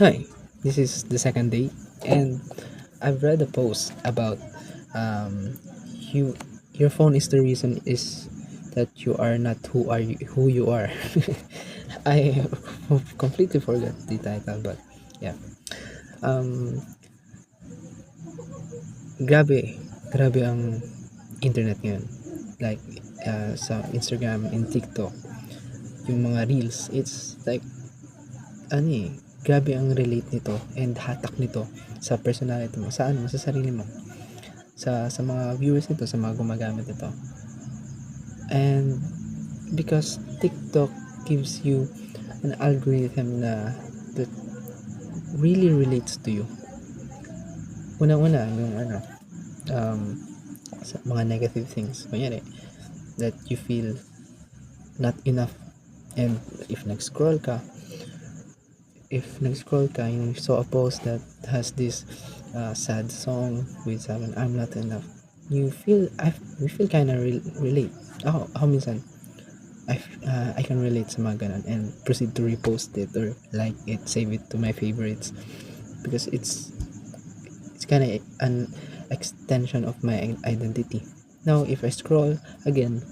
Hi, this is the second day, and I've read a post about um, you. Your phone is the reason is that you are not who you are. I completely forgot the title, but yeah. Um, grabe, grabe ang internet ngayon. Like sa Instagram and TikTok, yung mga reels, it's like ano grabe ang relate nito and hatak nito sa personality mo, sa ano, sa sarili mo, sa mga viewers nito, sa mga gumagamit nito. And because TikTok gives you an algorithm na that really relates to you. Unang-una, yung ano, um, sa mga negative things. Kunyari, that you feel not enough. And if nag-scroll ka, you saw a post that has this sad song with someone, I'm not enough. You feel kind of relate. Ako minsan, I can relate sa mga ganun and proceed to repost it or like it, save it to my favorites because it's kind of an extension of my identity. Now, if I scroll again,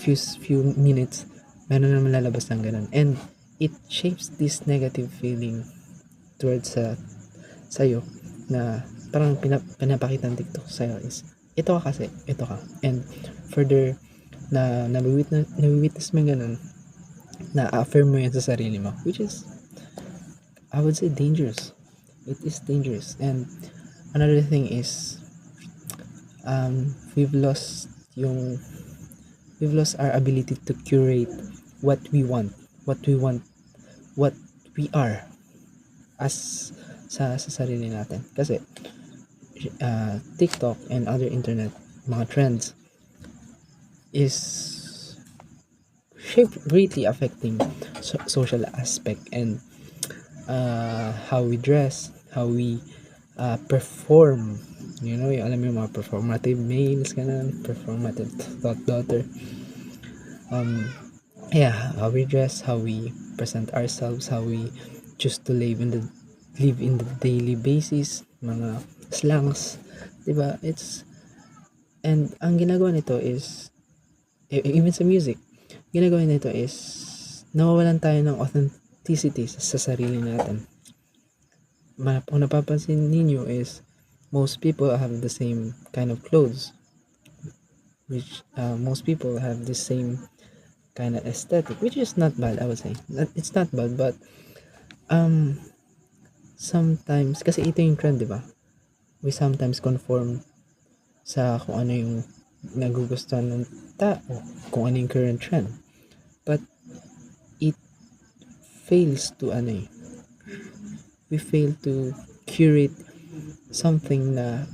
few minutes, meron naman lalabas ng ganun. And it shapes this negative feeling towards sa'yo na parang pinapakita ng TikTok sa'yo is ito ka kasi, ito ka. And further na nawi-witness mo yung ganun, na-affirm mo yan sa sarili mo, which is, I would say, dangerous. It is dangerous. And another thing is, we've lost yung, we've lost our ability to curate what we want, what we want, what we are as sa sarili natin. Kasi, TikTok and other internet, mga trends, is greatly affecting social aspect and how we dress, how we perform. You know, yung alam mo yung mga performative males, ganun, performative thought daughter. Yeah, how we dress, how we present ourselves, how we choose to live in the daily basis, mga slangs, 'di ba? And ang ginagawa nito is even sa music, ginagawa nito is nawawalan tayo ng authenticity sa sarili natin. Kung napapansin ninyo is most people have the same kind of clothes, which most people have the same kind of aesthetic, which is not bad, I would say. It's not bad, but sometimes, kasi ito yung trend, di ba? We sometimes conform sa kung ano yung nagugustuhan ng tao, kung ano yung current trend. But it fails to we fail to curate something na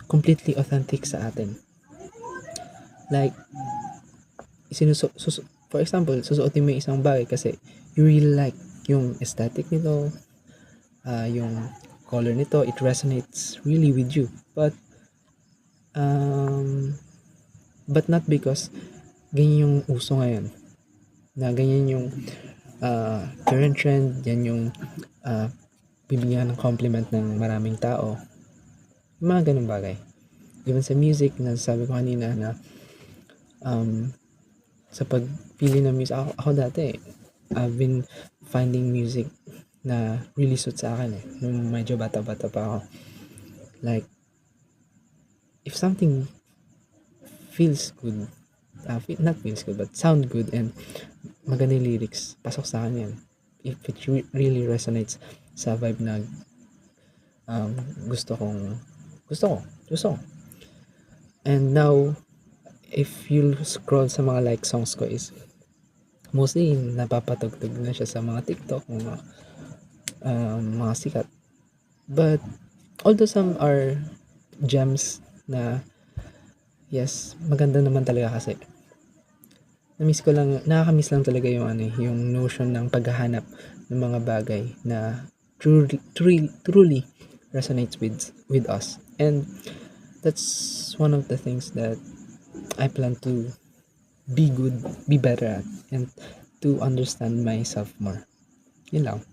completely authentic sa atin. Like, for example, susuotin mo yung isang bagay kasi you really like yung aesthetic nito, yung color nito, it resonates really with you. But not because ganyan yung uso ngayon, na ganyan yung current trend, yan yung bibigyan ng compliment ng maraming tao, yung mga ganung bagay. Even sa music, na sabi ko kanina na sa pagpili ng music, ako dati, I've been finding music na really suit sa akin nung medyo bata-bata pa ako. Like, if something feels good, not feels good, but sound good and maganda yung lyrics, pasok sa akin yan. If it really resonates sa vibe na gusto ko. And now, if you scroll sa mga like songs ko is mostly napapatugtog na siya sa mga TikTok, mga sikat. But although some are gems na yes, maganda naman talaga kasi nakakamiss lang talaga yung yung notion ng paghahanap ng mga bagay na truly resonates with us. And that's one of the things that I plan to be better at, and to understand myself more. Yun lang.